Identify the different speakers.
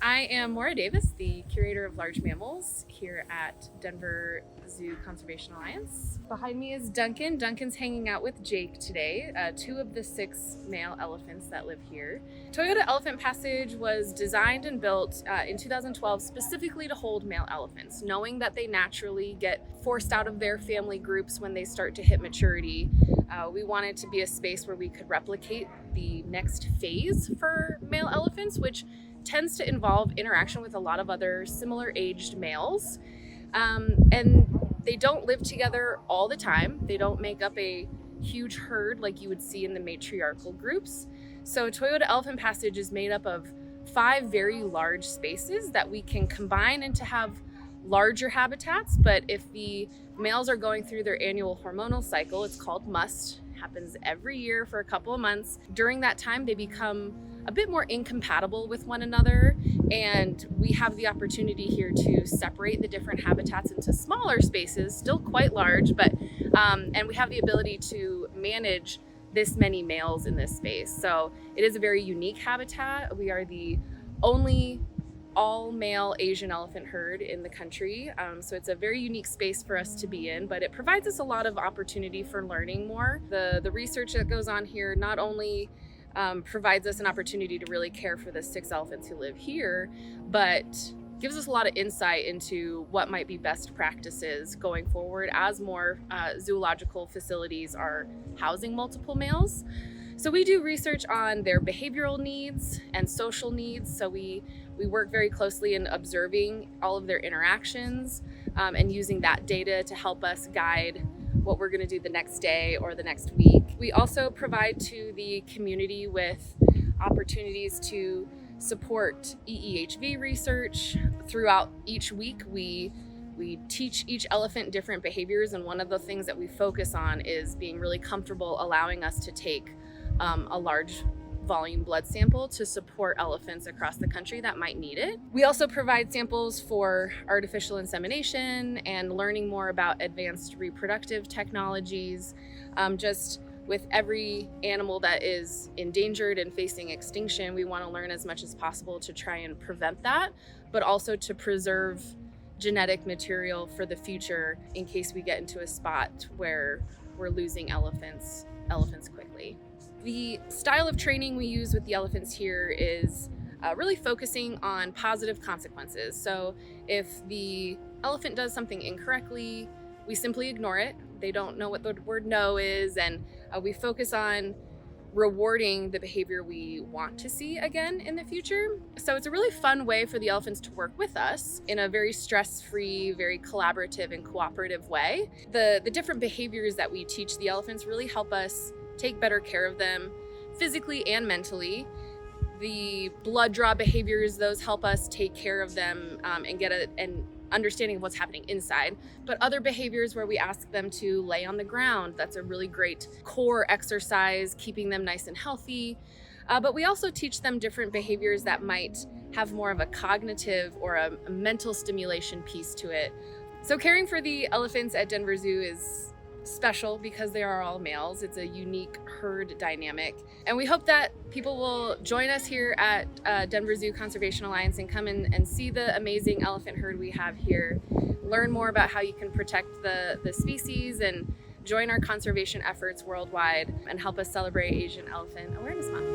Speaker 1: I am Maura Davis, the Curator of Large Mammals here at Denver Zoo Conservation Alliance. Behind me is Duncan. Duncan's hanging out with Jake today, 2 of the 6 male elephants that live here. Toyota Elephant Passage was designed and built in 2012 specifically to hold male elephants, knowing that they naturally get forced out of their family groups when they start to hit maturity. We wanted to be a space where we could replicate the next phase for male elephants, which tends to involve interaction with a lot of other similar aged males. And they don't live together all the time. They don't make up a huge herd like you would see in the matriarchal groups. So Toyota Elephant Passage is made up of 5 very large spaces that we can combine into have larger habitats. But if the males are going through their annual hormonal cycle, it's called must, happens every year for a couple of months. During that time, they become a bit more incompatible with one another, and we have the opportunity here to separate the different habitats into smaller spaces, still quite large, but and we have the ability to manage this many males in this space. So it is a very unique habitat. We are the only all-male Asian elephant herd in the country, so it's a very unique space for us to be in, but it provides us a lot of opportunity for learning more. The research that goes on here not only provides us an opportunity to really care for the 6 elephants who live here, but gives us a lot of insight into what might be best practices going forward as more zoological facilities are housing multiple males. So we do research on their behavioral needs and social needs. So we work very closely in observing all of their interactions and using that data to help us guide what we're going to do the next day or the next week. We also provide to the community with opportunities to support EEHV research. Throughout each week, we teach each elephant different behaviors, and one of the things that we focus on is being really comfortable allowing us to take a large volume blood sample to support elephants across the country that might need it. We also provide samples for artificial insemination and learning more about advanced reproductive technologies. Just with every animal that is endangered and facing extinction, we want to learn as much as possible to try and prevent that, but also to preserve genetic material for the future in case we get into a spot where we're losing elephants quickly. The style of training we use with the elephants here is really focusing on positive consequences. So if the elephant does something incorrectly, we simply ignore it. They don't know what the word no is, and we focus on rewarding the behavior we want to see again in the future. So it's a really fun way for the elephants to work with us in a very stress-free, very collaborative and cooperative way. The different behaviors that we teach the elephants really help us take better care of them physically and mentally. The blood draw behaviors, those help us take care of them and get an understanding of what's happening inside. But other behaviors where we ask them to lay on the ground, that's a really great core exercise, keeping them nice and healthy. But we also teach them different behaviors that might have more of a cognitive or a mental stimulation piece to it. So caring for the elephants at Denver Zoo is special because they are all males. It's a unique herd dynamic. And we hope that people will join us here at Denver Zoo Conservation Alliance and come in and see the amazing elephant herd we have here, learn more about how you can protect the species and join our conservation efforts worldwide and help us celebrate Asian Elephant Awareness Month.